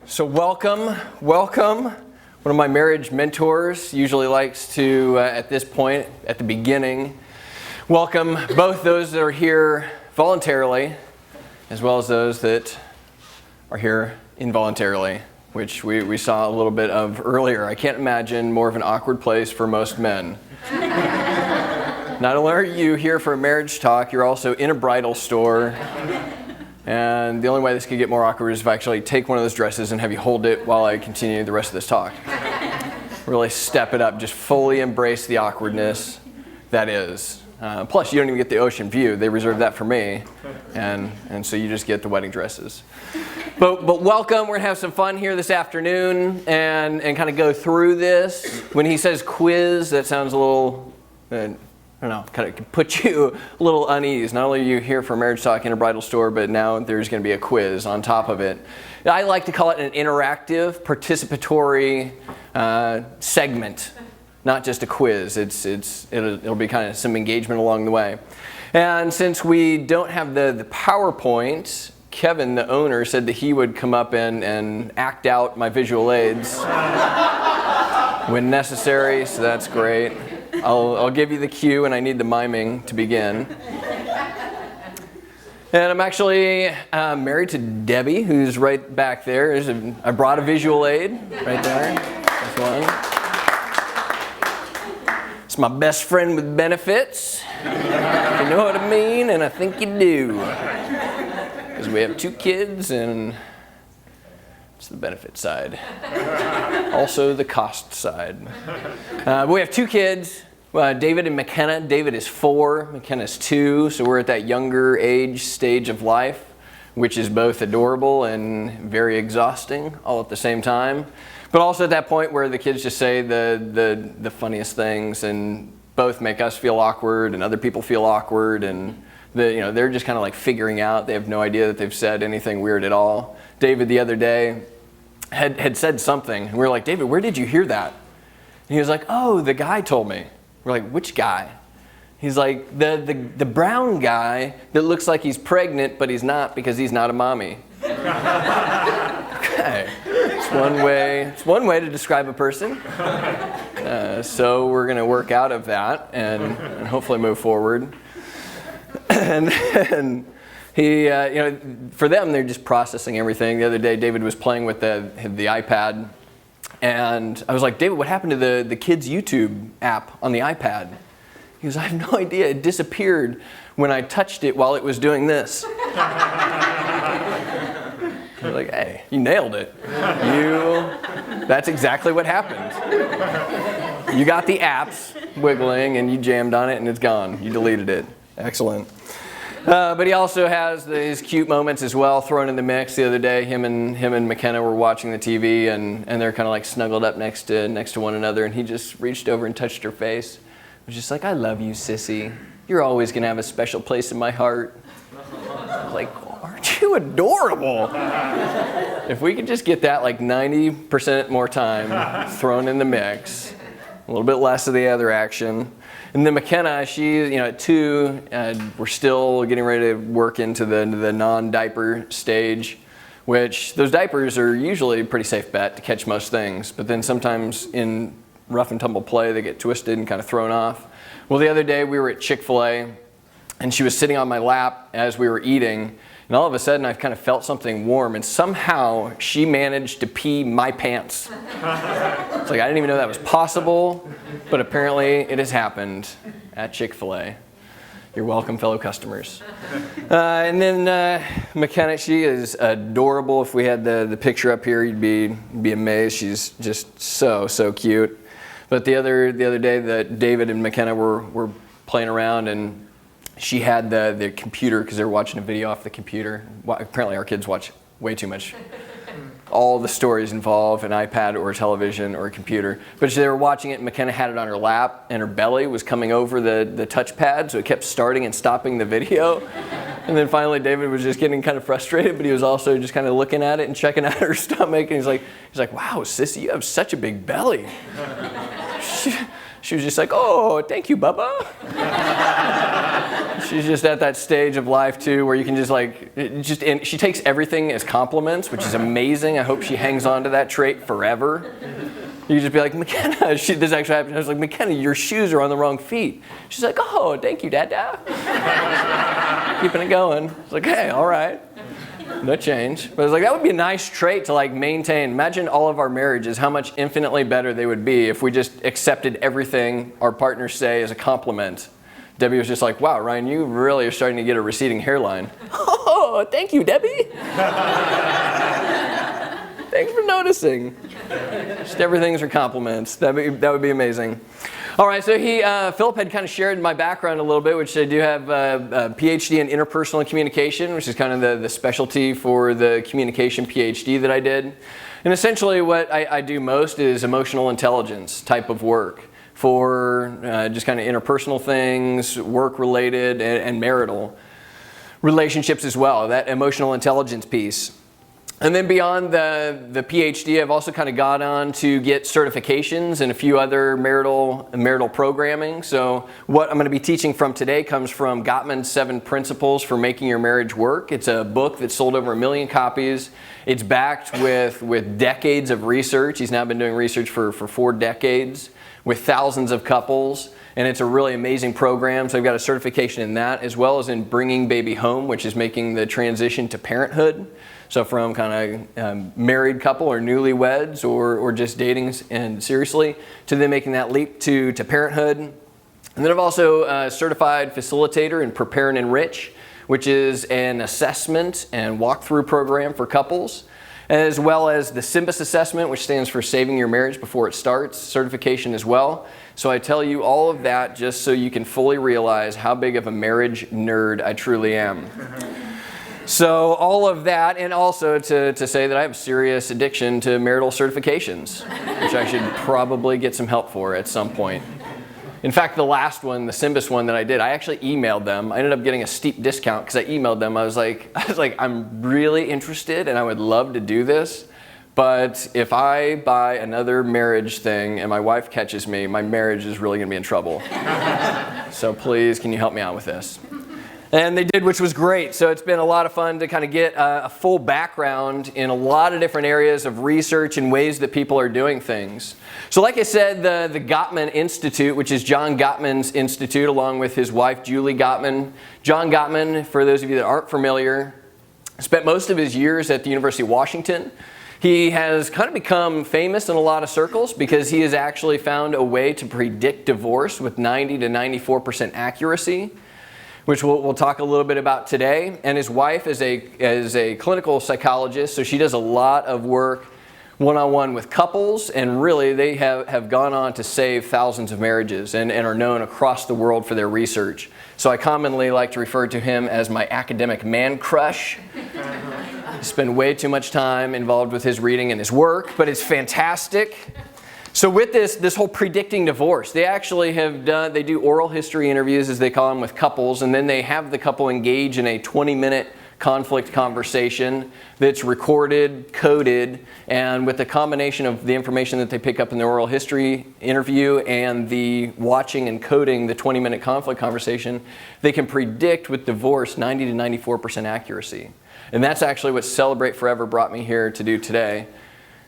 So welcome. One of my marriage mentors usually likes to, at this point, at the beginning, welcome both those that are here voluntarily, as well as those that are here involuntarily, which we saw a little bit of earlier. I can't imagine more of an awkward place for most men. Not only are you here for a marriage talk, you're also in a bridal store. And the only way this could get more awkward is if I actually take one of those dresses and have you hold it while I continue the rest of this talk. Really step it up, just fully embrace the awkwardness that is. Plus, you don't even get the ocean view. They reserved that for me. And so you just get the wedding dresses. But welcome. We're going to have some fun here this afternoon and kind of go through this. When he says quiz, that sounds a little... I don't know, kind of put you a little unease. Not only are you here for marriage talk in a bridal store, but now there's going to be a quiz on top of it. I like to call it an interactive, participatory segment, not just a quiz. It'll be kind of some engagement along the way. And since we don't have the PowerPoint, Kevin, the owner, said that he would come up and act out my visual aids when necessary, so that's great. I'll give you the cue, and I need the miming to begin. And I'm actually married to Debbie, who's right back there. I brought a visual aid right there. That's one. It's my best friend with benefits. You know what I mean, and I think you do. Because we have 2 kids, and it's the benefit side. Also the cost side. But we have 2 kids. David and McKenna. David is 4, McKenna's 2, so we're at that younger age stage of life, which is both adorable and very exhausting all at the same time. But also at that point where the kids just say the funniest things and both make us feel awkward and other people feel awkward, and they're just kind of like figuring out. They have no idea that they've said anything weird at all. David the other day had said something, and we were like, David, where did you hear that? And he was like, oh, the guy told me. We're like, which guy? He's like, the brown guy that looks like he's pregnant, but he's not because he's not a mommy. Okay, it's one way to describe a person. So we're going to work out of that and hopefully move forward. And he, for them, they're just processing everything. The other day, David was playing with the iPad. And I was like, David, what happened to the kids' YouTube app on the iPad? He goes, I have no idea. It disappeared when I touched it while it was doing this. I was like, hey, you nailed it. That's exactly what happened. You got the apps wiggling and you jammed on it and it's gone. You deleted it. Excellent. But he also has his cute moments as well thrown in the mix. The other day, him and McKenna were watching the TV, and they're kind of like snuggled up next to one another, and he just reached over and touched her face. He was just like, I love you, sissy. You're always going to have a special place in my heart. I was like, aren't you adorable? If we could just get that like 90% more time thrown in the mix, a little bit less of the other action. And then McKenna, she's at 2, we're still getting ready to work into the non-diaper stage, which those diapers are usually a pretty safe bet to catch most things. But then sometimes in rough and tumble play, they get twisted and kind of thrown off. Well, the other day we were at Chick-fil-A, and she was sitting on my lap as we were eating, and all of a sudden I kind of felt something warm, and somehow she managed to pee my pants. It's like I didn't even know that was possible, but apparently it has happened at Chick-fil-A. You're welcome, fellow customers. And then McKenna, she is adorable. If we had the picture up here, you'd be amazed. She's just so cute. But the other day that David and McKenna were playing around, and she had the computer because they were watching a video off the computer. Apparently our kids watch way too much. All the stories involve an iPad or a television or a computer. But as they were watching it, McKenna had it on her lap, and her belly was coming over the touchpad, so it kept starting and stopping the video. And then finally David was just getting kind of frustrated, but he was also just kind of looking at it and checking out her stomach, and he's like, wow, sissy, you have such a big belly. She was just like, oh, thank you, Bubba. She's just at that stage of life too where you can and she takes everything as compliments, which is amazing. I hope she hangs on to that trait forever. You just be like, McKenna, this actually happened. I was like, McKenna, your shoes are on the wrong feet. She's like, oh, thank you, Dada. Keeping it going. It's like, hey, all right. No change. But I was like, that would be a nice trait to maintain. Imagine all of our marriages, how much infinitely better they would be if we just accepted everything our partners say as a compliment. Debbie was just like, wow, Ryan, you really are starting to get a receding hairline. Oh, thank you, Debbie. Thanks for noticing. Just everything's are compliments. That would be amazing. All right, so Philip had kind of shared my background a little bit, which I do have a PhD in interpersonal communication, which is kind of the specialty for the communication PhD that I did. And essentially what I do most is emotional intelligence type of work for just kind of interpersonal things, work-related, and marital relationships as well, that emotional intelligence piece. And then beyond the PhD, I've also kind of got on to get certifications in a few other marital programming. So what I'm going to be teaching from today comes from Gottman's 7 Principles for Making Your Marriage Work. It's a book that's sold over 1 million copies. It's backed with decades of research. He's now been doing research for 4 decades with thousands of couples. And it's a really amazing program. So I've got a certification in that, as well as in Bringing Baby Home, which is making the transition to parenthood. So from kind of married couple or newlyweds or just dating and seriously to then making that leap to parenthood. And then I've also a certified facilitator in Prepare and Enrich, which is an assessment and walkthrough program for couples, as well as the SYMBIS assessment, which stands for Saving Your Marriage Before It Starts, certification as well. So I tell you all of that just so you can fully realize how big of a marriage nerd I truly am. So all of that, and also to say that I have a serious addiction to marital certifications, which I should probably get some help for at some point. In fact, the last one, the SYMBIS one that I did, I actually emailed them. I ended up getting a steep discount because I emailed them. I was like, I'm really interested and I would love to do this, but if I buy another marriage thing and my wife catches me, my marriage is really going to be in trouble. So please, can you help me out with this? And they did, which was great. So it's been a lot of fun to kind of get a full background in a lot of different areas of research and ways that people are doing things. So like I said, the Gottman Institute, which is John Gottman's institute, along with his wife, Julie Gottman. John Gottman, for those of you that aren't familiar, spent most of his years at the University of Washington. He has kind of become famous in a lot of circles because he has actually found a way to predict divorce with 90 to 94% accuracy, which we'll talk a little bit about today. And his wife is a clinical psychologist, so she does a lot of work one-on-one with couples, and really they have gone on to save thousands of marriages and are known across the world for their research. So I commonly like to refer to him as my academic man crush. I spend way too much time involved with his reading and his work, but it's fantastic. So with this whole predicting divorce, they actually they do oral history interviews, as they call them, with couples, and then they have the couple engage in a 20-minute conflict conversation that's recorded, coded, and with the combination of the information that they pick up in the oral history interview and the watching and coding the 20-minute conflict conversation, they can predict with divorce 90 to 94% accuracy. And that's actually what Celebrate Forever brought me here to do today.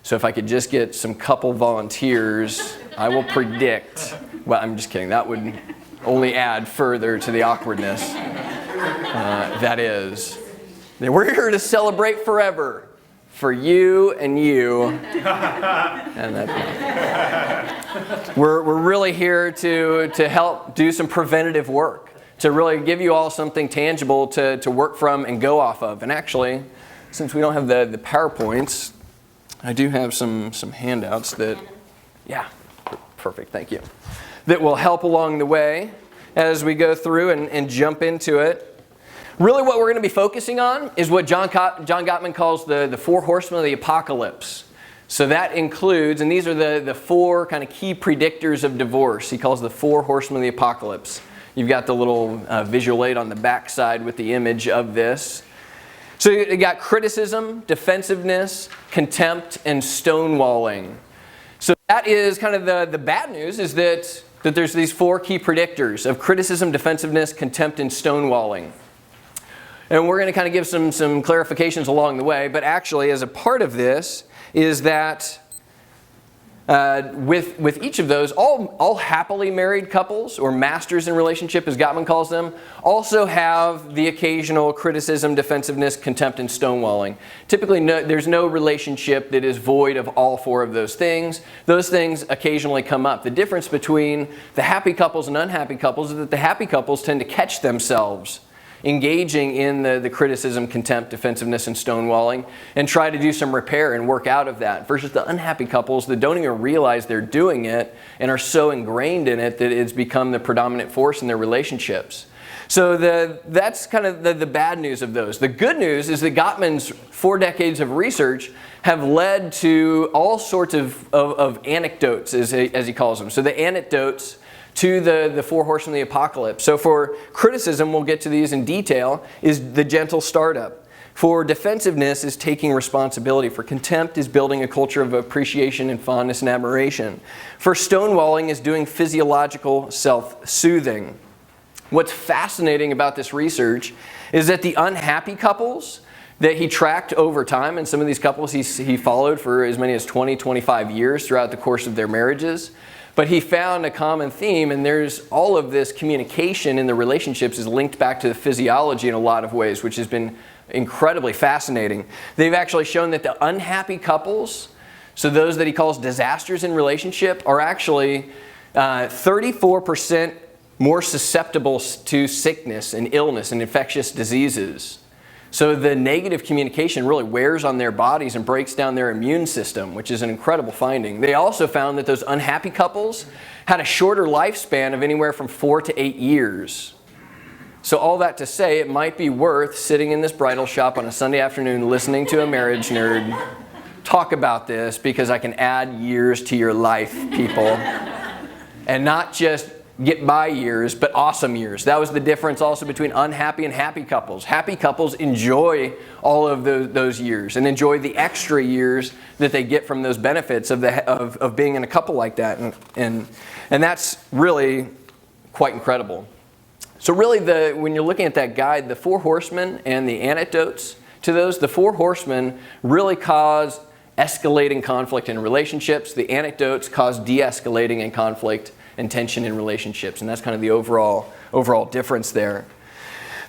So if I could just get some couple volunteers, I will predict. Well, I'm just kidding. That would only add further to the awkwardness. That is. We're here to celebrate forever. For you and you. And that's we're really here to help do some preventative work. To really give you all something tangible to work from and go off of. And actually, since we don't have the PowerPoints, I do have some handouts that, yeah, perfect, thank you, that will help along the way as we go through and jump into it. Really what we're going to be focusing on is what John Gottman calls the 4 horsemen of the apocalypse. So that includes, and these are the 4 kind of key predictors of divorce. He calls the 4 horsemen of the apocalypse. You've got the little visual aid on the back side with the image of this. So you got criticism, defensiveness, contempt, and stonewalling. So that is kind of the bad news, is that that there's these 4 key predictors of criticism, defensiveness, contempt, and stonewalling. And we're going to kind of give some clarifications along the way, but actually as a part of this is that with each of those, all happily married couples, or masters in relationship as Gottman calls them, also have the occasional criticism, defensiveness, contempt, and stonewalling. Typically there's no relationship that is void of all 4 of those things. Those things occasionally come up. The difference between the happy couples and unhappy couples is that the happy couples tend to catch themselves engaging in the criticism, contempt, defensiveness, and stonewalling, and try to do some repair and work out of that, versus the unhappy couples that don't even realize they're doing it and are so ingrained in it that it's become the predominant force in their relationships. So that's kind of the bad news of those. The good news is that Gottman's 4 decades of research have led to all sorts of anecdotes, as he calls them. So the anecdotes to the 4 horsemen of the apocalypse. So for criticism, we'll get to these in detail, is the gentle startup. For defensiveness is taking responsibility. For contempt is building a culture of appreciation and fondness and admiration. For stonewalling is doing physiological self-soothing. What's fascinating about this research is that the unhappy couples that he tracked over time, and some of these couples he followed for as many as 20, 25 years throughout the course of their marriages, but he found a common theme, and there's all of this communication in the relationships is linked back to the physiology in a lot of ways, which has been incredibly fascinating. They've actually shown that the unhappy couples, so those that he calls disasters in relationship, are actually 34% more susceptible to sickness and illness and infectious diseases. So the negative communication really wears on their bodies and breaks down their immune system, which is an incredible finding. They also found that those unhappy couples had a shorter lifespan of anywhere from 4 to 8 years. So all that to say, it might be worth sitting in this bridal shop on a Sunday afternoon listening to a marriage nerd talk about this, because I can add years to your life, people. And not just get by years, but awesome years. That was the difference also between unhappy and happy couples. Happy couples enjoy all of those years and enjoy the extra years that they get from those benefits of being in a couple like that. And that's really quite incredible. So really, when you're looking at that guide, the 4 horsemen and the anecdotes to those, the 4 horsemen really cause escalating conflict in relationships. The anecdotes cause de-escalating in conflict and tension in relationships, and that's kind of the overall difference there.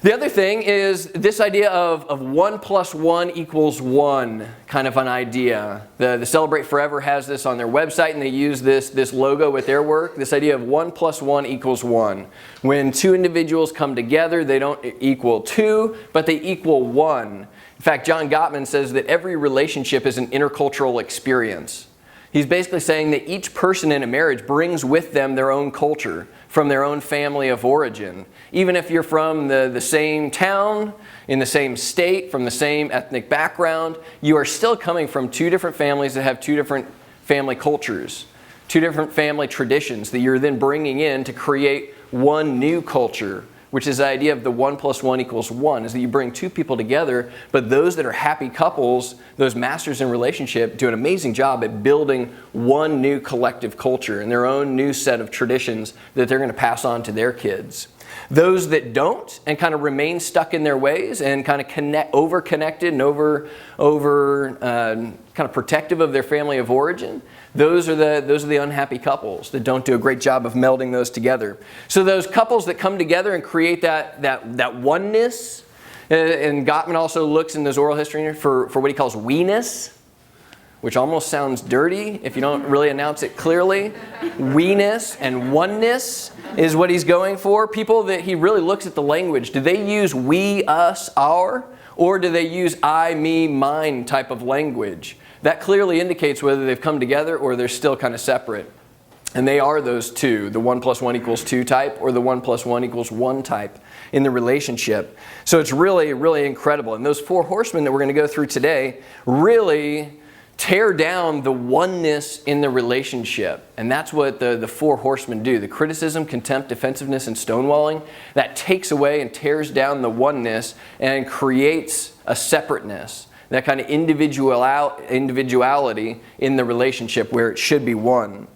The other thing is this idea of 1 + 1 = 1 kind of an idea. The Celebrate Forever has this on their website, and they use this logo with their work, this idea of 1 + 1 = 1. When 2 individuals come together, they don't equal 2, but they equal 1. In fact, John Gottman says that every relationship is an intercultural experience. He's basically saying that each person in a marriage brings with them their own culture from their own family of origin. Even if you're from the same town, in the same state, from the same ethnic background, you are still coming from 2 different families that have 2 different family cultures, 2 different family traditions that you're then bringing in to create one new culture, which is the idea of the 1 + 1 = 1, is that you bring 2 people together, but those that are happy couples, those masters in relationship, do an amazing job at building one new collective culture and their own new set of traditions that they're going to pass on to their kids. Those that don't and kind of remain stuck in their ways and kind of over-connected and over kind of protective of their family of origin, those are the unhappy couples that don't do a great job of melding those together. So those couples that come together and create that oneness, and Gottman also looks in those oral history for what he calls we-ness, which almost sounds dirty if you don't really announce it clearly. We-ness and oneness is what he's going for. People that he really looks at the language. Do they use we, us, our? Or do they use I, me, mine type of language? That clearly indicates whether they've come together or they're still kind of separate. And they are those 2, the 1 + 1 = 2 type or the 1 + 1 = 1 type in the relationship. So it's really, really incredible. And those 4 horsemen that we're going to go through today really tear down the oneness in the relationship. And that's what the 4 horsemen do. The criticism, contempt, defensiveness, and stonewalling, that takes away and tears down the oneness and creates a separateness. That kind of individuality in the relationship where it should be one.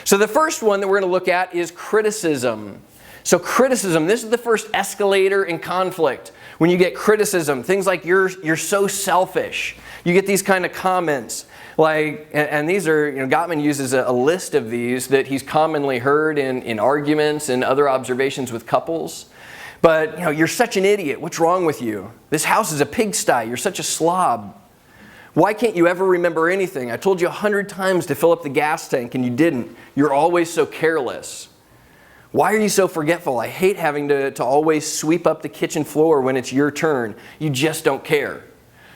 So the first one that we're going to look at is criticism. So criticism, this is the first escalator in conflict. When you get criticism, things like you're so selfish. You get these kind of comments. Like, and these are, Gottman uses a list of these that he's commonly heard in arguments and other observations with couples. But, you're such an idiot. What's wrong with you? This house is a pigsty. You're such a slob. Why can't you ever remember anything? I told you 100 times to fill up the gas tank and you didn't. You're always so careless. Why are you so forgetful? I hate having to always sweep up the kitchen floor when it's your turn. You just don't care.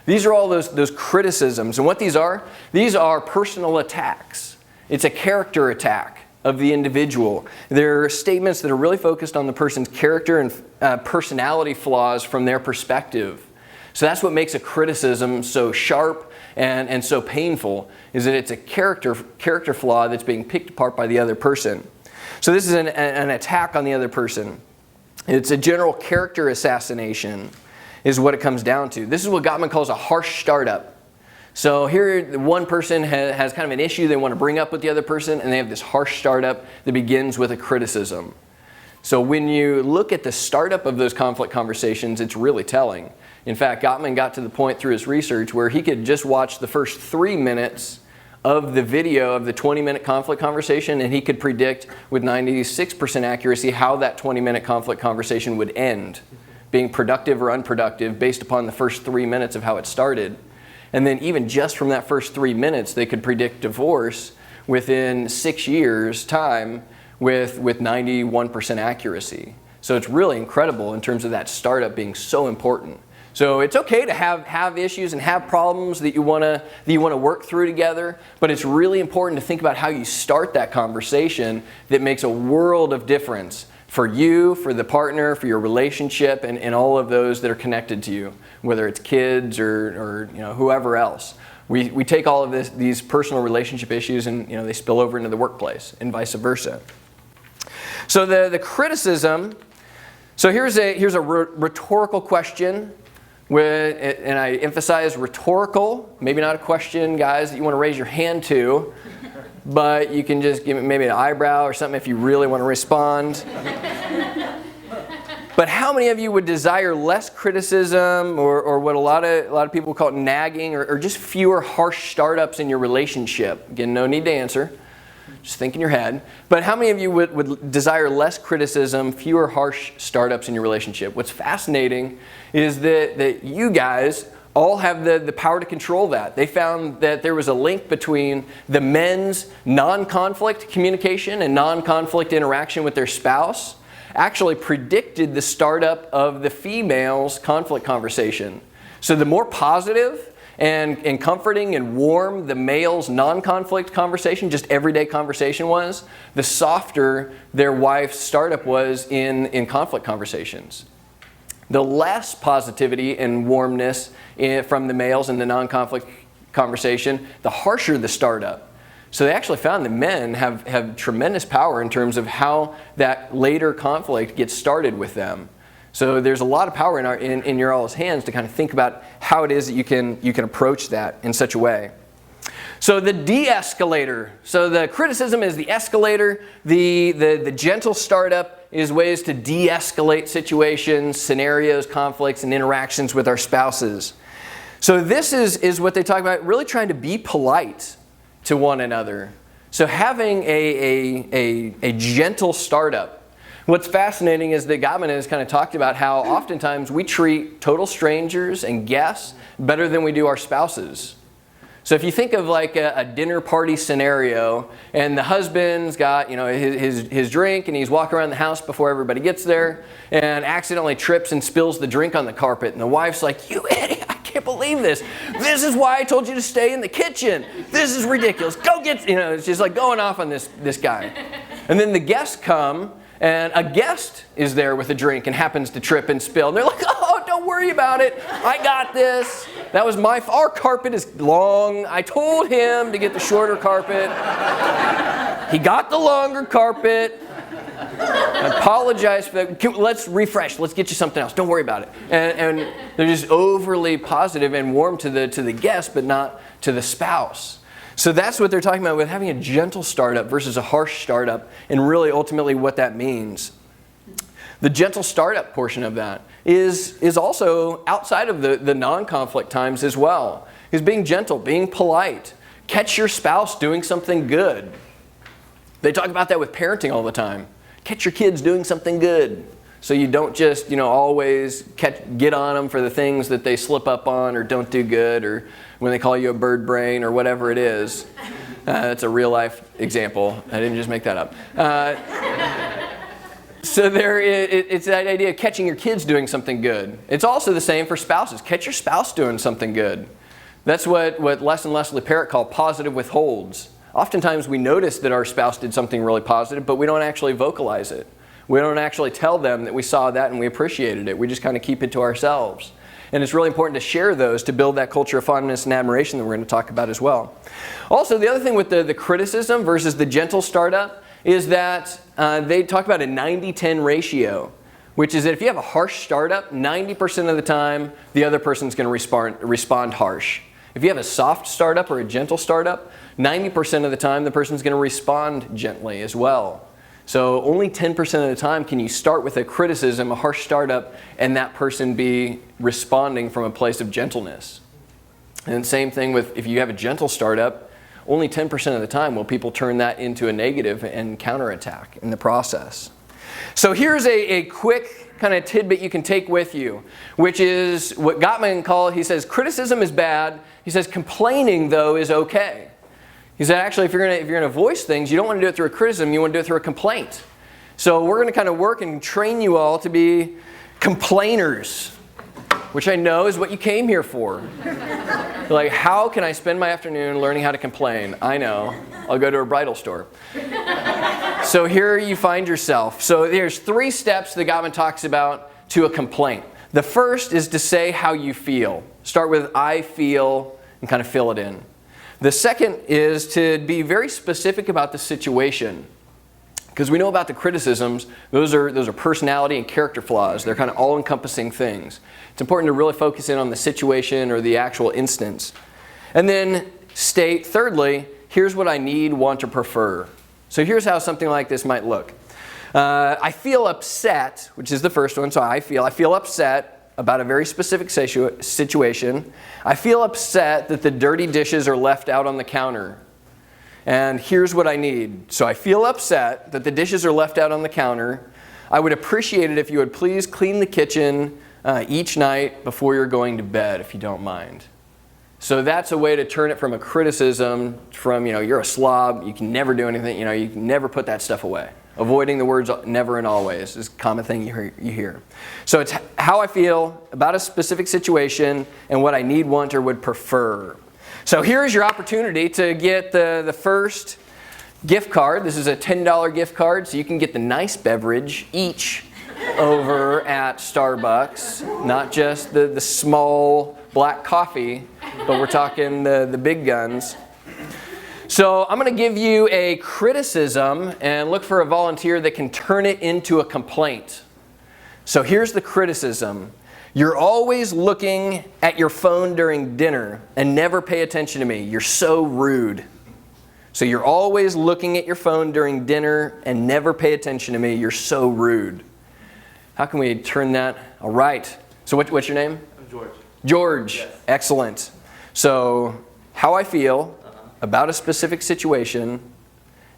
These are all those criticisms. And what these are personal attacks. It's a character attack of the individual. They're statements that are really focused on the person's character and personality flaws from their perspective. So that's what makes a criticism so sharp and so painful, is that it's a character flaw that's being picked apart by the other person. So this is an attack on the other person. It's a general character assassination is what it comes down to. This is what Gottman calls a harsh startup. So here one person has kind of an issue they want to bring up with the other person, and they have this harsh startup that begins with a criticism. So when you look at the startup of those conflict conversations, it's really telling. In fact, Gottman got to the point through his research where he could just watch the first 3 minutes of the video of the 20-minute conflict conversation, and he could predict with 96% accuracy how that 20-minute conflict conversation would end, being productive or unproductive based upon the first 3 minutes of how it started. And then even just from that first 3 minutes, they could predict divorce within 6 years' time with 91% accuracy. So it's really incredible in terms of that startup being so important. So it's okay to have issues and have problems that you want to work through together, but it's really important to think about how you start that conversation that makes a world of difference for you, for the partner, for your relationship, and all of those that are connected to you, whether it's kids or whoever else. We take all of these personal relationship issues and they spill over into the workplace and vice versa. So the criticism. So here's a rhetorical question. And I emphasize rhetorical, maybe not a question, guys, that you want to raise your hand to, but you can just give it maybe an eyebrow or something if you really want to respond. But how many of you would desire less criticism or what a lot of people call it nagging or just fewer harsh startups in your relationship? Again, no need to answer. Just think in your head. But how many of you would desire less criticism, fewer harsh startups in your relationship? What's fascinating is that you guys all have the power to control that. They found that there was a link between the men's non-conflict communication and non-conflict interaction with their spouse actually predicted the startup of the female's conflict conversation. So the more positive and comforting and warm the male's non-conflict conversation, just everyday conversation was, the softer their wife's startup was in conflict conversations. The less positivity and warmness from the males in the non-conflict conversation, the harsher the startup. So they actually found that men have tremendous power in terms of how that later conflict gets started with them. So there's a lot of power in your all's hands to kind of think about how it is that you can approach that in such a way. So the de-escalator. So the criticism is the escalator. The gentle startup is ways to de-escalate situations, scenarios, conflicts, and interactions with our spouses. So this is what they talk about, really trying to be polite to one another. So having a gentle startup. What's fascinating is that Gottman has kind of talked about how oftentimes we treat total strangers and guests better than we do our spouses. So if you think of like a dinner party scenario, and the husband's got his drink, and he's walking around the house before everybody gets there, and accidentally trips and spills the drink on the carpet, and the wife's like, "You idiot! I can't believe this. This is why I told you to stay in the kitchen. This is ridiculous. Go get." It's just like going off on this guy, and then the guests come. And a guest is there with a drink and happens to trip and spill. And they're like, "Oh, don't worry about it. I got this. That was our carpet is long. I told him to get the shorter carpet. He got the longer carpet. I apologize for that. Let's refresh. Let's get you something else. Don't worry about it." And they're just overly positive and warm to the guest, but not to the spouse. So that's what they're talking about with having a gentle startup versus a harsh startup, and really ultimately what that means. The gentle startup portion of that is also outside of the non-conflict times as well. Is being gentle, being polite. Catch your spouse doing something good. They talk about that with parenting all the time. Catch your kids doing something good. So you don't just, always get on them for the things that they slip up on or don't do good, or when they call you a bird brain or whatever it is. That's a real life example. I didn't just make that up. So it's that idea of catching your kids doing something good. It's also the same for spouses. Catch your spouse doing something good. That's what Les and Leslie Parrott call positive withholds. Oftentimes we notice that our spouse did something really positive, but we don't actually vocalize it. We don't actually tell them that we saw that and we appreciated it. We just kind of keep it to ourselves. And it's really important to share those to build that culture of fondness and admiration that we're going to talk about as well. Also, the other thing with the criticism versus the gentle startup is that they talk about a 90-10 ratio, which is that if you have a harsh startup, 90% of the time, the other person's going to respond harsh. If you have a soft startup or a gentle startup, 90% of the time, the person's going to respond gently as well. So only 10% of the time can you start with a criticism, a harsh startup, and that person be responding from a place of gentleness. And same thing with if you have a gentle startup, only 10% of the time will people turn that into a negative and counterattack in the process. So here's a quick kind of tidbit you can take with you, which is what Gottman he says, criticism is bad. He says complaining, though, is okay. He said, actually, if you're going to voice things, you don't want to do it through a criticism, you want to do it through a complaint. So we're going to kind of work and train you all to be complainers, which I know is what you came here for. You're like, how can I spend my afternoon learning how to complain? I know. I'll go to a bridal store. So here you find yourself. So there's 3 steps that Gottman talks about to a complaint. The first is to say how you feel. Start with I feel and kind of fill it in. The second is to be very specific about the situation. Because we know about the criticisms, those are personality and character flaws. They're kind of all-encompassing things. It's important to really focus in on the situation or the actual instance. And then state, thirdly, here's what I need, want, or prefer. So here's how something like this might look. I feel upset, which is the first one. So I feel upset about a very specific situation. I feel upset that the dirty dishes are left out on the counter. And here's what I need. So I feel upset that the dishes are left out on the counter. I would appreciate it if you would please clean the kitchen each night before you're going to bed, if you don't mind. So that's a way to turn it from a criticism, from, you're a slob, you can never do anything, you can never put that stuff away. Avoiding the words never and always is a common thing you hear. So it's how I feel about a specific situation and what I need, want, or would prefer. So here's your opportunity to get the first gift card. This is a $10 gift card, so you can get the nice beverage each over at Starbucks. Not just the small black coffee, but we're talking the big guns. So I'm going to give you a criticism and look for a volunteer that can turn it into a complaint. So here's the criticism. You're always looking at your phone during dinner and never pay attention to me. You're so rude. So you're always looking at your phone during dinner and never pay attention to me. You're so rude. How can we turn that? All right. So what's your name? I'm George. George. Yes. Excellent. So how I feel about a specific situation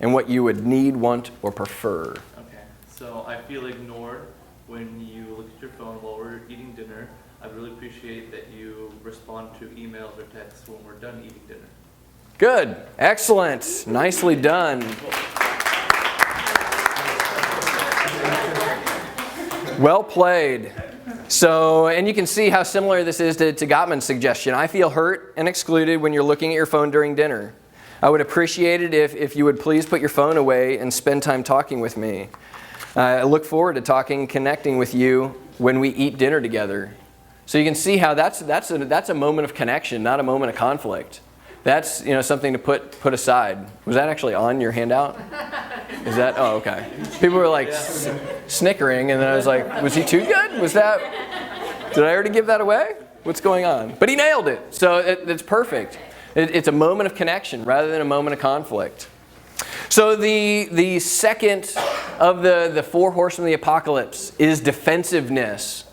and what you would need, want, or prefer. Okay. So I feel ignored when you look at your phone while we're eating dinner. I really appreciate that you respond to emails or texts when we're done eating dinner. Good. Excellent. Nicely done. Well played. So, and you can see how similar this is to Gottman's suggestion. I feel hurt and excluded when you're looking at your phone during dinner. I would appreciate it if you would please put your phone away and spend time talking with me. I look forward to talking, connecting with you when we eat dinner together. So you can see how that's a moment of connection, not a moment of conflict. That's something to put aside. Was that actually on your handout? Is that? Oh, okay. People were like snickering, and then I was like, was he too good? Was that? Did I already give that away? What's going on? But he nailed it, so it's perfect. It's a moment of connection rather than a moment of conflict. So the second of the four horsemen of the apocalypse is defensiveness.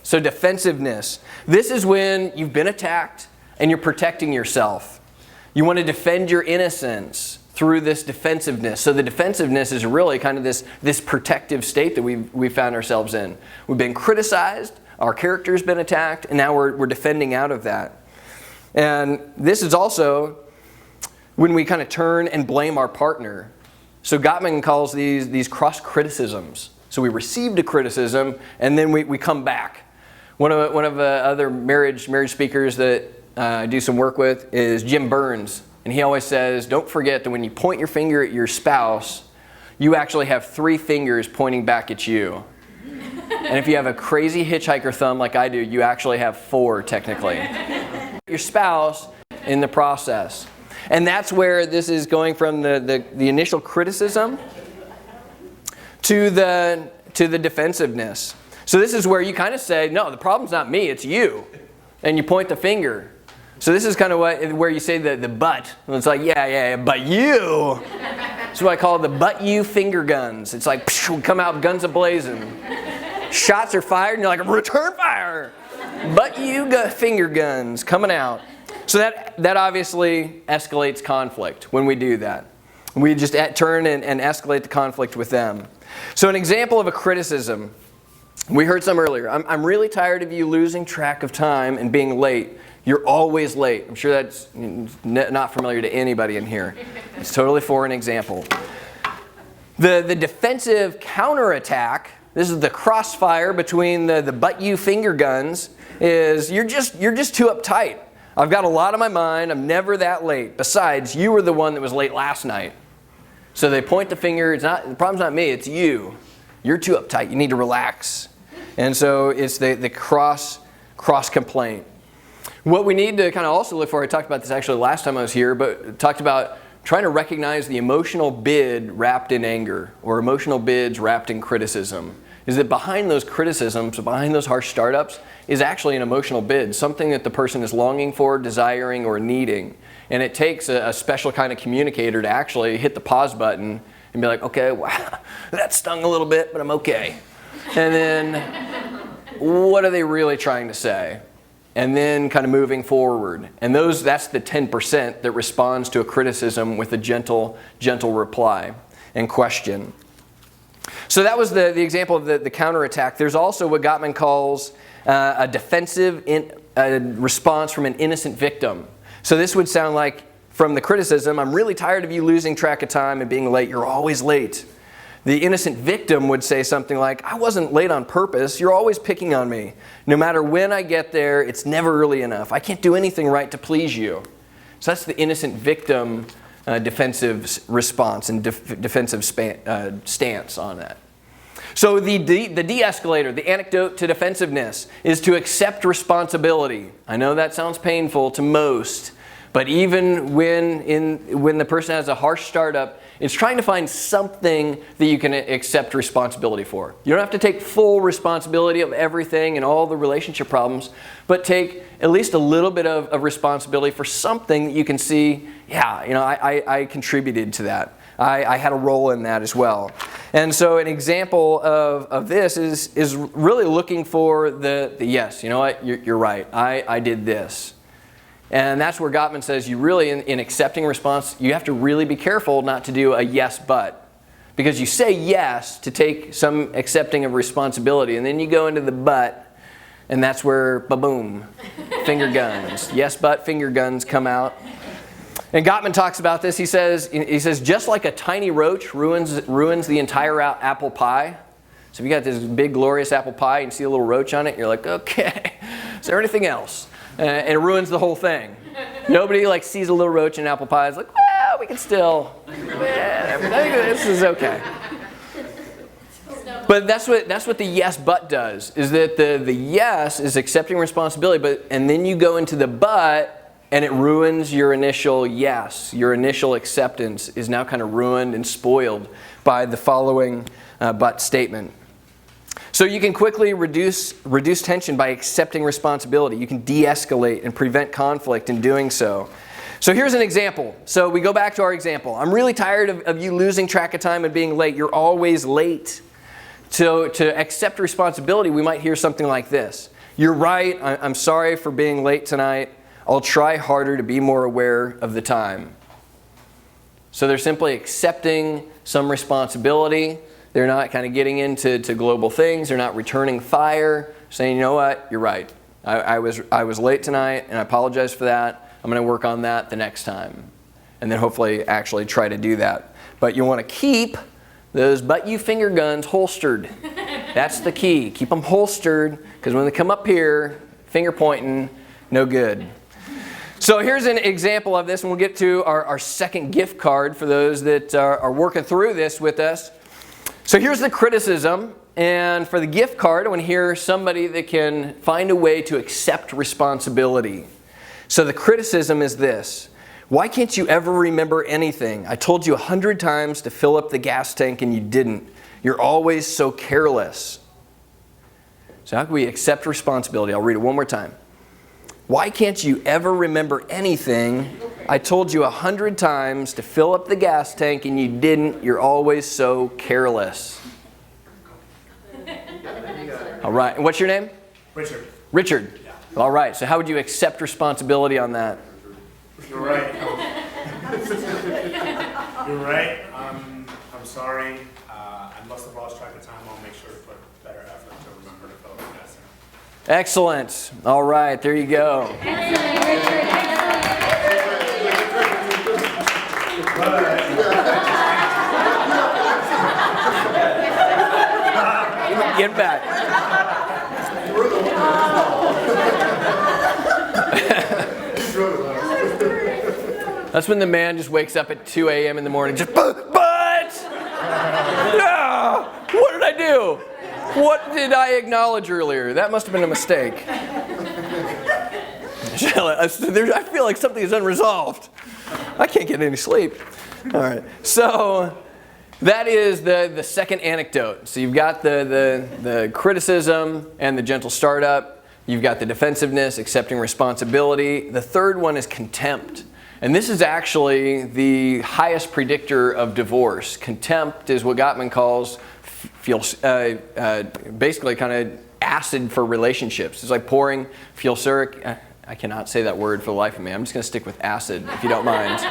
So defensiveness. This is when you've been attacked and you're protecting yourself. You want to defend your innocence through this defensiveness. So the defensiveness is really kind of this protective state that we found ourselves in. We've been criticized, our character's been attacked, and now we're defending out of that. And this is also when we kind of turn and blame our partner. So Gottman calls these cross criticisms. So we received a criticism and then we come back. One of the other marriage speakers that I do some work with is Jim Burns. And he always says, don't forget that when you point your finger at your spouse, you actually have 3 fingers pointing back at you. And if you have a crazy hitchhiker thumb like I do, you actually have 4 technically. Your spouse in the process. And that's where this is going from the initial criticism to the defensiveness. So this is where you kind of say, no, the problem's not me, it's you. And you point the finger. So this is kind of where you say the but. And it's like, yeah, but you. That's what I call the but you finger guns. It's like, psh, come out guns a-blazing. Shots are fired and you're like, return fire. But you got finger guns coming out. So that obviously escalates conflict when we do that. We just turn and escalate the conflict with them. So an example of a criticism. We heard some earlier. I'm really tired of you losing track of time and being late. You're always late. I'm sure that's not familiar to anybody in here. It's totally for an example. The defensive counterattack, this is the crossfire between the but you finger guns, is you're just too uptight. I've got a lot on my mind. I'm never that late. Besides, you were the one that was late last night. So they point the finger. The problem's not me. It's you. You're too uptight. You need to relax. And so it's the cross complaint. What we need to kind of also look for, I talked about this actually last time I was here, but talked about trying to recognize the emotional bid wrapped in anger or emotional bids wrapped in criticism. Is that behind those criticisms, behind those harsh startups, is actually an emotional bid, something that the person is longing for, desiring, or needing. And it takes a special kind of communicator to actually hit the pause button and be like, okay, wow, that stung a little bit, but I'm okay. And then, what are they really trying to say? And then kind of moving forward. And that's the 10% that responds to a criticism with a gentle reply and question. So that was the example of the counterattack. There's also what Gottman calls a defensive response from an innocent victim. So this would sound like, from the criticism, I'm really tired of you losing track of time and being late. You're always late. The innocent victim would say something like, I wasn't late on purpose. You're always picking on me. No matter when I get there, it's never early enough. I can't do anything right to please you. So that's the innocent victim defensive response and defensive stance on that. So the de-escalator, the antidote to defensiveness, is to accept responsibility. I know that sounds painful to most, but even when the person has a harsh startup, it's trying to find something that you can accept responsibility for. You don't have to take full responsibility of everything and all the relationship problems, but take at least a little bit of responsibility for something that you can see, I contributed to that. I had a role in that as well. And so an example of this is really looking for the yes, you know what, you're right, I did this. And that's where Gottman says you really, in accepting response, you have to really be careful not to do a yes but. Because you say yes to take some accepting of responsibility, and then you go into the but, and that's where, ba-boom, finger guns. Yes but, finger guns come out. And Gottman talks about this. He says, just like a tiny roach ruins the entire apple pie. So if you got this big, glorious apple pie and you see a little roach on it, you're like, okay, is there anything else? And it ruins the whole thing. Nobody sees a little roach in apple pie. It's like, well, we can still, this is okay. But that's what the yes but does, is that the yes is accepting responsibility, and then you go into the but, and it ruins your initial yes. Your initial acceptance is now kind of ruined and spoiled by the following but statement. So you can quickly reduce tension by accepting responsibility. You can de-escalate and prevent conflict in doing so. So here's an example. So we go back to our example. I'm really tired of you losing track of time and being late. You're always late. So to accept responsibility, we might hear something like this. You're right. I'm sorry for being late tonight. I'll try harder to be more aware of the time. So they're simply accepting some responsibility. They're not kind of getting into global things. They're not returning fire, saying, you know what, you're right. I was late tonight, and I apologize for that. I'm going to work on that the next time. And then hopefully actually try to do that. But you want to keep those but you finger guns holstered. That's the key. Keep them holstered, because when they come up here, finger pointing, no good. So here's an example of this, and we'll get to our second gift card for those that are working through this with us. So here's the criticism, and for the gift card, I want to hear somebody that can find a way to accept responsibility. So the criticism is this: why can't you ever remember anything? I told you 100 times to fill up the gas tank and you didn't. You're always so careless. So how can we accept responsibility? I'll read it one more time. Why can't you ever remember anything? I told you 100 times to fill up the gas tank and you didn't. You're always so careless. All right. And what's your name? Richard. Richard. Yeah. All right. So how would you accept responsibility on that? You're right. You're right. I'm sorry. I must have lost track of time. I'll make sure to put better effort to remember to fill up the gas tank. Excellent. All right. There you go. Get back. That's when the man just wakes up at 2 a.m. in the morning, just, but! What did I do? What did I acknowledge earlier? That must have been a mistake. I feel like something is unresolved. I can't get any sleep. All right. So that is the second anecdote. So you've got the criticism and the gentle startup. You've got the defensiveness, accepting responsibility. The third one is contempt. And this is actually the highest predictor of divorce. Contempt is what Gottman calls basically kind of acid for relationships. It's like pouring fuel-suric. I cannot say that word for the life of me. I'm just going to stick with acid, if you don't mind.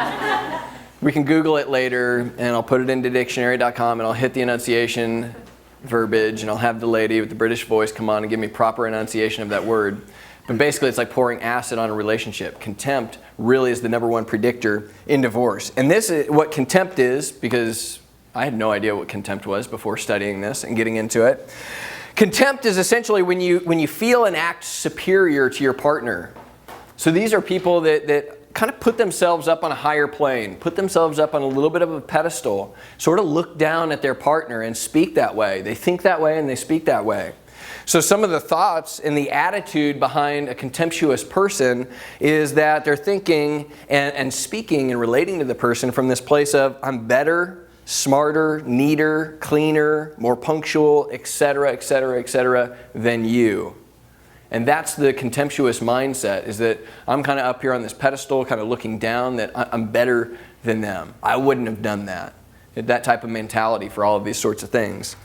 We can Google it later, and I'll put it into dictionary.com, and I'll hit the enunciation verbiage, and I'll have the lady with the British voice come on and give me proper enunciation of that word. But basically, it's like pouring acid on a relationship. Contempt really is the number one predictor in divorce. And this is what contempt is, because I had no idea what contempt was before studying this and getting into it. Contempt is essentially when you feel and act superior to your partner. So these are people that kind of put themselves up on a higher plane, put themselves up on a little bit of a pedestal, sort of look down at their partner and speak that way. They think that way and they speak that way. So some of the thoughts and the attitude behind a contemptuous person is that they're thinking and speaking and relating to the person from this place of, I'm better, smarter, neater, cleaner, more punctual, etc., etc., etc., than you. And that's the contemptuous mindset, is that I'm kind of up here on this pedestal, kind of looking down, that I'm better than them. I wouldn't have done that. That type of mentality for all of these sorts of things.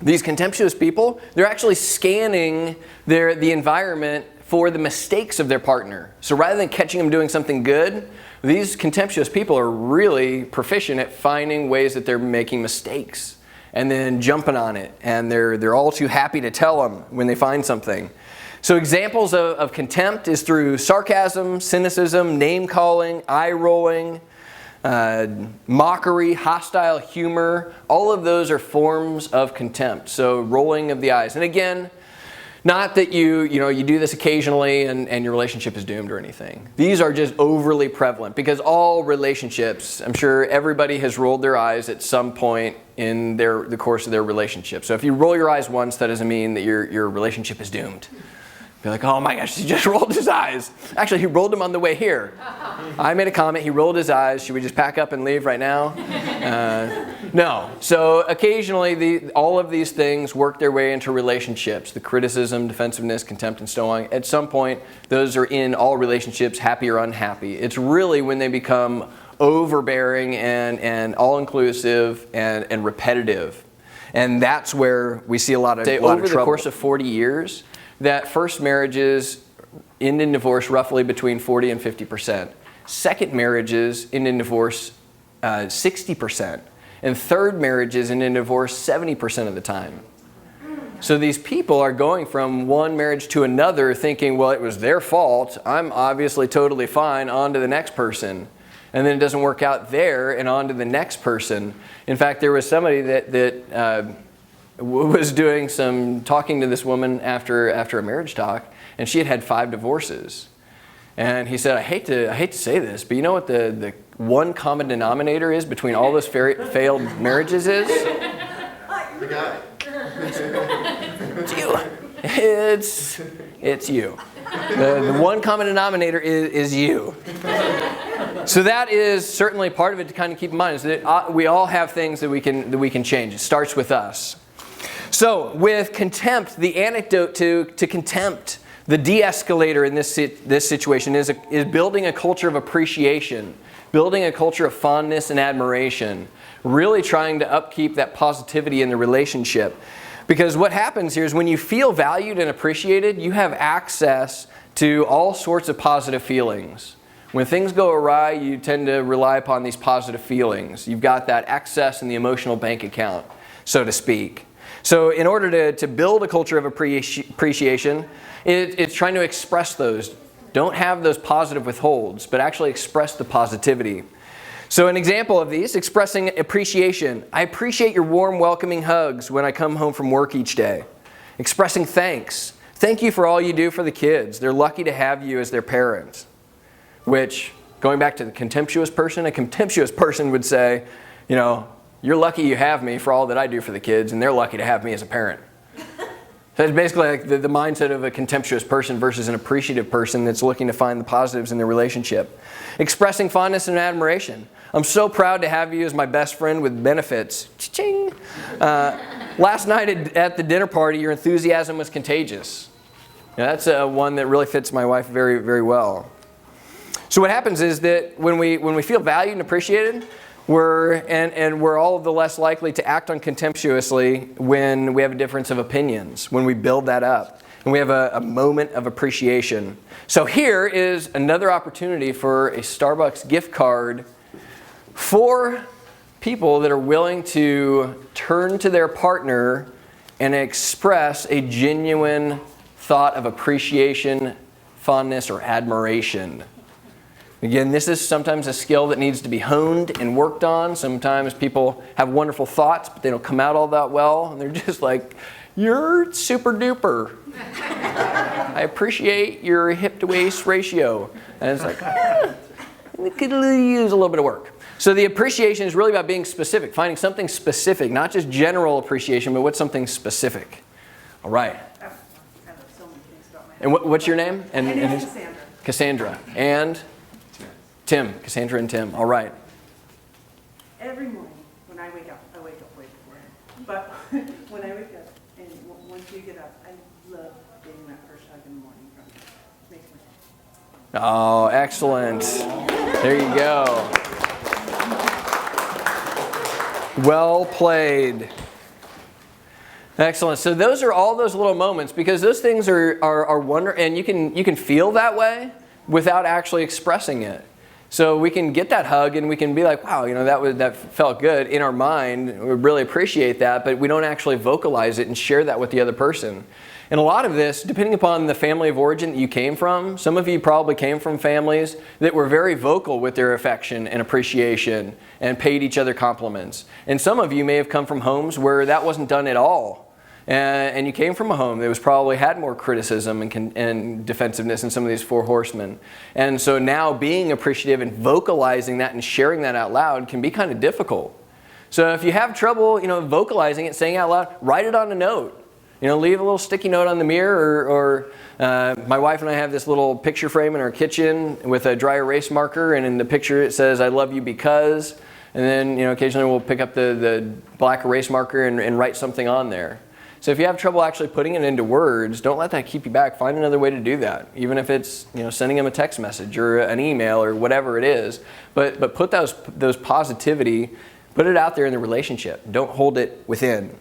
These contemptuous people, they're actually scanning the environment for the mistakes of their partner. So rather than catching them doing something good, these contemptuous people are really proficient at finding ways that they're making mistakes and then jumping on it. And they're all too happy to tell them when they find something. So examples of contempt is through sarcasm, cynicism, name-calling, eye-rolling, mockery, hostile humor. All of those are forms of contempt. So rolling of the eyes. And again, not that you do this occasionally and your relationship is doomed or anything. These are just overly prevalent because all relationships, I'm sure everybody has rolled their eyes at some point in the course of their relationship. So if you roll your eyes once, that doesn't mean that your relationship is doomed. Be like, oh my gosh, he just rolled his eyes. Actually, he rolled them on the way here. I made a comment, he rolled his eyes. Should we just pack up and leave right now? No. So occasionally, all of these things work their way into relationships. The criticism, defensiveness, contempt, and so on. At some point, those are in all relationships, happy or unhappy. It's really when they become overbearing and all-inclusive and repetitive. And that's where we see a lot of trouble. Over the course of 40 years, that first marriages end in divorce roughly between 40 and 50%. Second marriages end in divorce 60%. And third marriages end in divorce 70% of the time. So these people are going from one marriage to another thinking, well, it was their fault. I'm obviously totally fine. On to the next person. And then it doesn't work out there and on to the next person. In fact, there was somebody that was doing some talking to this woman after a marriage talk, and she had 5 divorces. And he said, I hate to say this, but you know what the one common denominator is between all those failed marriages is? The guy. It's you. It's you. The one common denominator is you. So that is certainly part of it to kind of keep in mind, is that we all have things that we can change. It starts with us. So with contempt, the antidote to contempt, the de-escalator in this situation is building a culture of appreciation, building a culture of fondness and admiration, really trying to upkeep that positivity in the relationship. Because what happens here is when you feel valued and appreciated, you have access to all sorts of positive feelings. When things go awry, you tend to rely upon these positive feelings. You've got that access in the emotional bank account, so to speak. So in order to build a culture of appreciation, it's trying to express those. Don't have those positive withholds, but actually express the positivity. So an example of these, expressing appreciation. I appreciate your warm, welcoming hugs when I come home from work each day. Expressing thanks. Thank you for all you do for the kids. They're lucky to have you as their parents. Which, going back to the contemptuous person, a contemptuous person would say, you know, you're lucky you have me for all that I do for the kids, and they're lucky to have me as a parent. So it's basically like the mindset of a contemptuous person versus an appreciative person that's looking to find the positives in their relationship. Expressing fondness and admiration. I'm so proud to have you as my best friend with benefits. Cha-ching! Last night at the dinner party, your enthusiasm was contagious. Now, that's one that really fits my wife very, very well. So what happens is that when we feel valued and appreciated, we're all the less likely to act on contemptuously when we have a difference of opinions, when we build that up, and we have a moment of appreciation. So here is another opportunity for a Starbucks gift card for people that are willing to turn to their partner and express a genuine thought of appreciation, fondness, or admiration. Again, this is sometimes a skill that needs to be honed and worked on. Sometimes people have wonderful thoughts, but they don't come out all that well. And they're just like, you're super duper. I appreciate your hip to waist ratio. And it's like, it could use a little bit of work. So the appreciation is really about being specific, finding something specific, not just general appreciation, but what's something specific. All right. I have so many things about my And what's your name? My name is Cassandra. Cassandra. And? Tim. Cassandra and Tim. All right. Every morning when I wake up way before. But when I wake up and once you get up, I love getting that first hug in the morning from you. It makes my day. Oh, excellent. There you go. Well played. Excellent. So those are all those little moments, because those things are wonderful, and you can feel that way without actually expressing it. So we can get that hug and we can be like, wow, you know, that felt good in our mind. We really appreciate that, but we don't actually vocalize it and share that with the other person. And a lot of this, depending upon the family of origin that you came from, some of you probably came from families that were very vocal with their affection and appreciation and paid each other compliments. And some of you may have come from homes where that wasn't done at all. And you came from a home that was probably had more criticism and defensiveness than some of these 4 horsemen. And so now being appreciative and vocalizing that and sharing that out loud can be kind of difficult. So if you have trouble, vocalizing it, saying it out loud, write it on a note. leave a little sticky note on the mirror, or my wife and I have this little picture frame in our kitchen with a dry erase marker, and in the picture it says, "I love you because," and then, occasionally we'll pick up the black erase marker and write something on there. So if you have trouble actually putting it into words, don't let that keep you back. Find another way to do that, even if it's sending them a text message or an email or whatever it is. But put those positivity, put it out there in the relationship. Don't hold it within.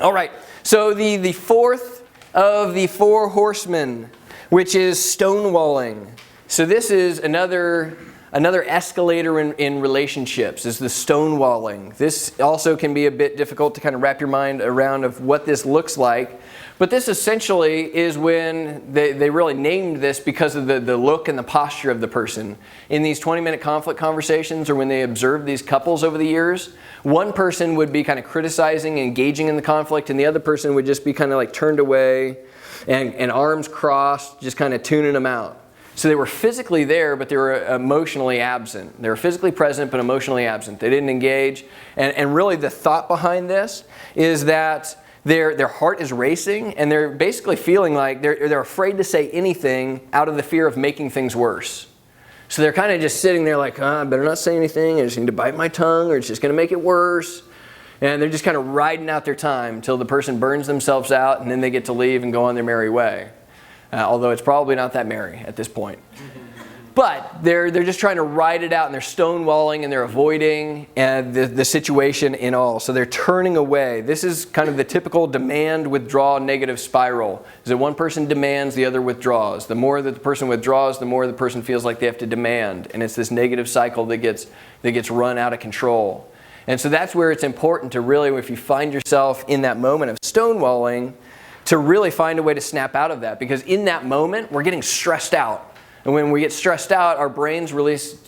All right, so the fourth of the four horsemen, which is stonewalling. So this is another escalator in relationships, is the stonewalling. This also can be a bit difficult to kind of wrap your mind around of what this looks like. But this essentially is when they really named this because of the look and the posture of the person. In these 20-minute conflict conversations, or when they observed these couples over the years, one person would be kind of criticizing, engaging in the conflict, and the other person would just be kind of like turned away and arms crossed, just kind of tuning them out. So they were physically there, but they were emotionally absent. They were physically present, but emotionally absent. They didn't engage. And really the thought behind this is that their heart is racing, and they're basically feeling like they're afraid to say anything out of the fear of making things worse. So they're kind of just sitting there like, I better not say anything. I just need to bite my tongue, or it's just going to make it worse. And they're just kind of riding out their time until the person burns themselves out, and then they get to leave and go on their merry way. Although it's probably not that merry at this point. But they're just trying to ride it out, and they're stonewalling, and they're avoiding the situation in all. So they're turning away. This is kind of the typical demand, withdraw, negative spiral. Is that one person demands, the other withdraws. The more that the person withdraws, the more the person feels like they have to demand. And it's this negative cycle that gets run out of control. And so that's where it's important to really, if you find yourself in that moment of stonewalling, to really find a way to snap out of that. Because in that moment, we're getting stressed out. And when we get stressed out, our brains release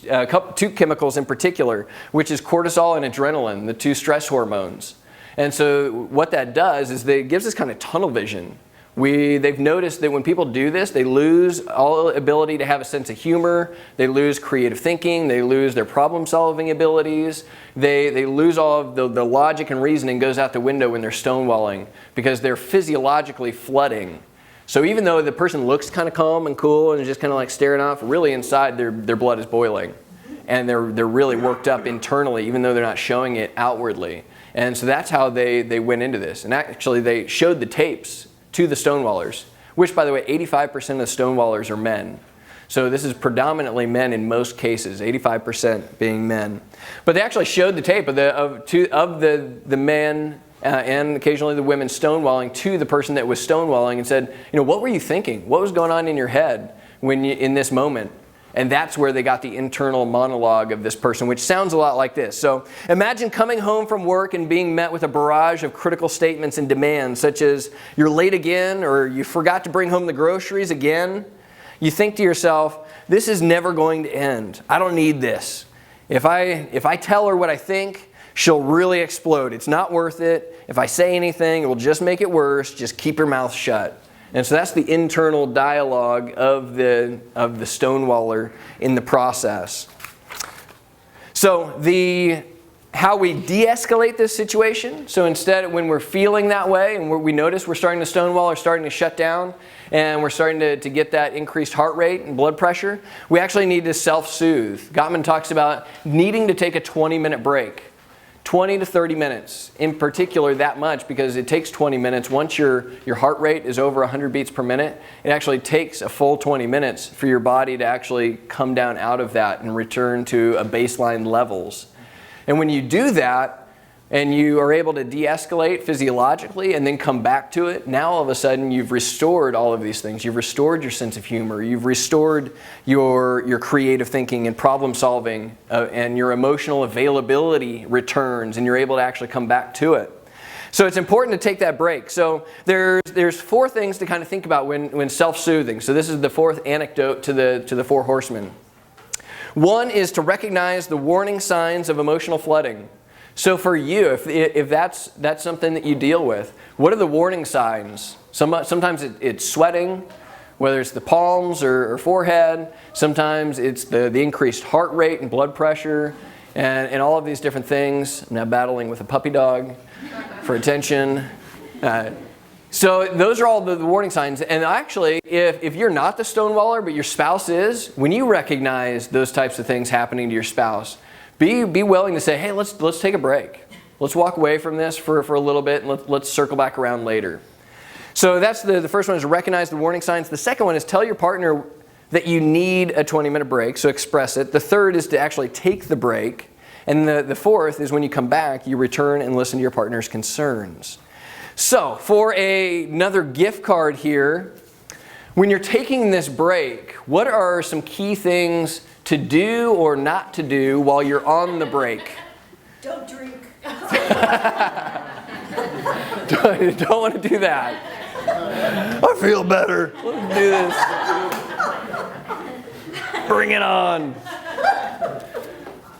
two chemicals in particular, which is cortisol and adrenaline, the two stress hormones. And so what that does is it gives us kind of tunnel vision. They've noticed that when people do this, they lose all ability to have a sense of humor, they lose creative thinking, they lose their problem-solving abilities, they lose all of the logic and reasoning goes out the window when they're stonewalling, because they're physiologically flooding. So even though the person looks kind of calm and cool and is just kind of like staring off, really inside their blood is boiling. And they're really worked up internally, even though they're not showing it outwardly. And so that's how they went into this. And actually they showed the tapes to the stonewallers, which, by the way, 85% of the stonewallers are men. So this is predominantly men in most cases, 85% being men. But they actually showed the tape of the men and occasionally the women stonewalling to the person that was stonewalling and said, what were you thinking? What was going on in your head in this moment? And that's where they got the internal monologue of this person, which sounds a lot like this. So imagine coming home from work and being met with a barrage of critical statements and demands, such as you're late again, or you forgot to bring home the groceries again. You think to yourself, this is never going to end. I don't need this. If I tell her what I think, she'll really explode. It's not worth it. If I say anything, it will just make it worse. Just keep your mouth shut. And so that's the internal dialogue of the stonewaller in the process. So how we de-escalate this situation. So instead, when we're feeling that way and we notice we're starting to stonewall or starting to shut down, and we're starting to get that increased heart rate and blood pressure, we actually need to self-soothe. Gottman talks about needing to take a 20-minute break. 20 to 30 minutes, in particular that much, because it takes 20 minutes. Once your heart rate is over 100 beats per minute, it actually takes a full 20 minutes for your body to actually come down out of that and return to a baseline levels. And when you do that, and you are able to de-escalate physiologically and then come back to it, now all of a sudden you've restored all of these things. You've restored your sense of humor. You've restored your creative thinking and problem solving, and your emotional availability returns, and you're able to actually come back to it. So it's important to take that break. So there's four things to kind of think about when self-soothing. So this is the fourth anecdote to the four horsemen. One is to recognize the warning signs of emotional flooding. So for you, if that's something that you deal with, what are the warning signs? Sometimes it's sweating, whether it's the palms or forehead. Sometimes it's the increased heart rate and blood pressure and all of these different things. I'm now battling with a puppy dog for attention. So those are all the warning signs. And actually, if you're not the stonewaller, but your spouse is, when you recognize those types of things happening to your spouse, be willing to say, hey, let's take a break. Let's walk away from this for a little bit, and let's circle back around later. So that's the first one, is recognize the warning signs. The second one is tell your partner that you need a 20-minute break, so express it. The third is to actually take the break. And the fourth is when you come back, you return and listen to your partner's concerns. So for another gift card here, when you're taking this break, what are some key things to do or not to do while you're on the break? Don't drink. Don't want to do that. I feel better. Let's do this. Bring it on.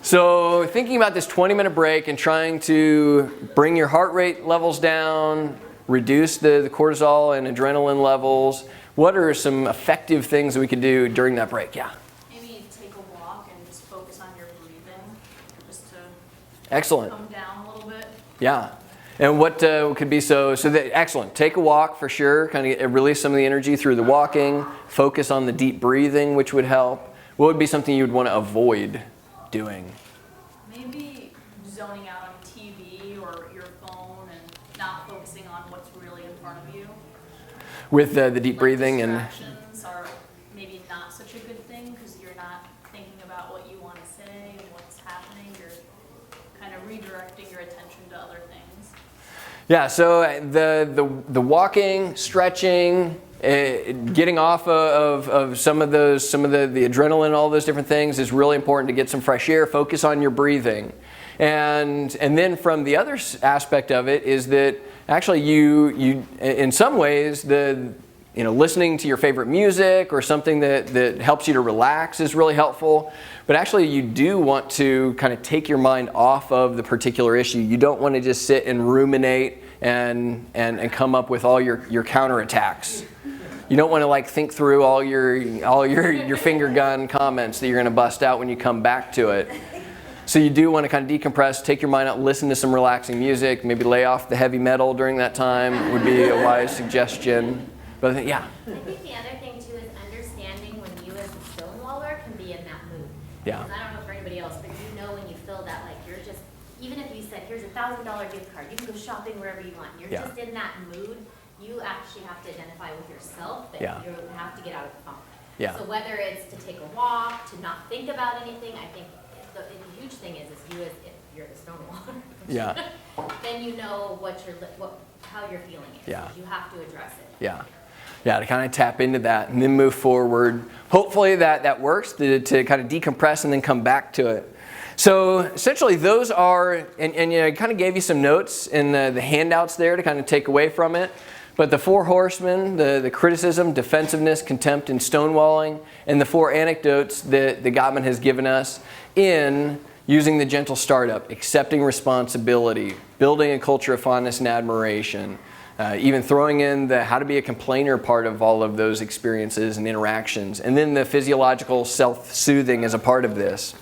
So thinking about this 20-minute break and trying to bring your heart rate levels down, reduce the cortisol and adrenaline levels, what are some effective things that we could do during that break? Yeah. Maybe take a walk and just focus on your breathing, just to Excellent. come down a little bit. Yeah. And what could be excellent. Take a walk for sure, kind of release some of the energy through the walking, focus on the deep breathing, which would help. What would be something you would want to avoid doing? Maybe zoning out on TV or your phone and not focusing on what's really in front of you. With the deep breathing and Distractions are maybe not such a good thing because you're not thinking about what you want to say and what's happening. You're kind of redirecting your attention to other things. yeah, so the walking, stretching, getting off of some of the adrenaline, all those different things is really important to get some fresh air. Focus on your breathing, and then from the other aspect of it is that actually you in some ways listening to your favorite music or something that helps you to relax is really helpful. But actually you do want to kind of take your mind off of the particular issue. You don't want to just sit and ruminate and come up with all your counterattacks. You don't want to think through all your finger gun comments that you're going to bust out when you come back to it. So you do want to kind of decompress, take your mind out, listen to some relaxing music, maybe lay off the heavy metal during that time would be a wise suggestion. But yeah. I think the other thing too is understanding when you as a stonewaller can be in that mood. Yeah. Because I don't know for anybody else, but you know when you feel that you're just, even if you said, here's a $1,000 gift card, you can go shopping wherever you want. You're Yeah. just in that mood. You actually have to identify with yourself that Yeah. you have to get out of the funk. Yeah. So whether it's to take a walk, to not think about anything, I think the huge thing is you as if you're the stonewaller. Yeah. Then you know how you're feeling it. Yeah. You have to address it. Yeah. Yeah, to kind of tap into that and then move forward. Hopefully that works to kind of decompress and then come back to it. So essentially those are, and I kind of gave you some notes in the handouts there to kind of take away from it. But the 4 horsemen, the criticism, defensiveness, contempt, and stonewalling, and the 4 anecdotes that Gottman has given us in using the gentle startup, accepting responsibility, building a culture of fondness and admiration, even throwing in the how to be a complainer part of all of those experiences and interactions, and then the physiological self-soothing as a part of this.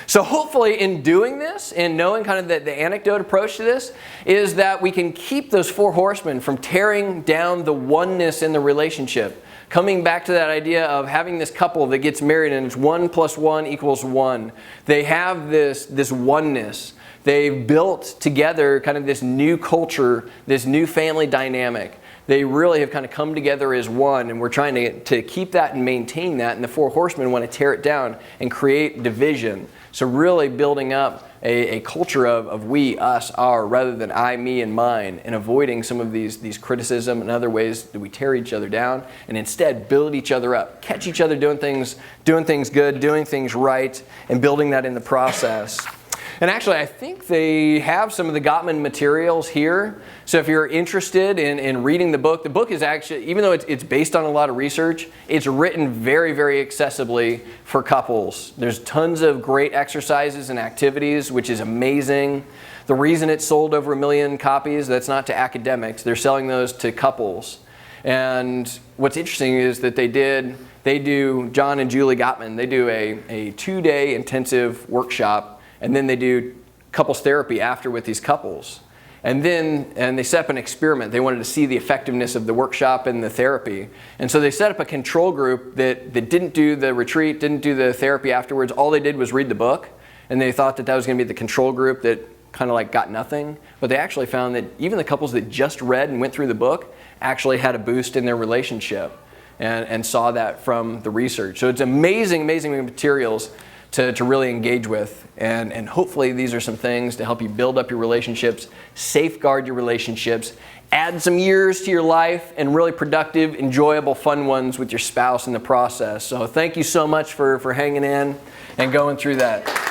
So hopefully in doing this and knowing kind of the anecdote approach to this is that we can keep those 4 horsemen from tearing down the oneness in the relationship. Coming back to that idea of having this couple that gets married and it's 1 + 1 = 1. They have this oneness. They've built together kind of this new culture, this new family dynamic. They really have kind of come together as one, and we're trying to keep that and maintain that, and the 4 horsemen want to tear it down and create division. So really building up a culture of we, us, our, rather than I, me, and mine, and avoiding some of these criticism and other ways that we tear each other down, and instead build each other up, catch each other doing things good, doing things right, and building that in the process. And actually, I think they have some of the Gottman materials here. So if you're interested in reading the book is actually, even though it's based on a lot of research, it's written very, very accessibly for couples. There's tons of great exercises and activities, which is amazing. The reason it's sold over 1 million copies, that's not to academics. They're selling those to couples. And what's interesting is that they do, John and Julie Gottman, they do a 2-day intensive workshop. And then they do couples therapy after with these couples. And they set up an experiment. They wanted to see the effectiveness of the workshop and the therapy. And so they set up a control group that didn't do the retreat, didn't do the therapy afterwards. All they did was read the book. And they thought that was going to be the control group that kind of like got nothing. But they actually found that even the couples that just read and went through the book actually had a boost in their relationship, and saw that from the research. So it's amazing materials to really engage with. And hopefully these are some things to help you build up your relationships, safeguard your relationships, add some years to your life, and really productive, enjoyable, fun ones with your spouse in the process. So thank you so much for hanging in and going through that.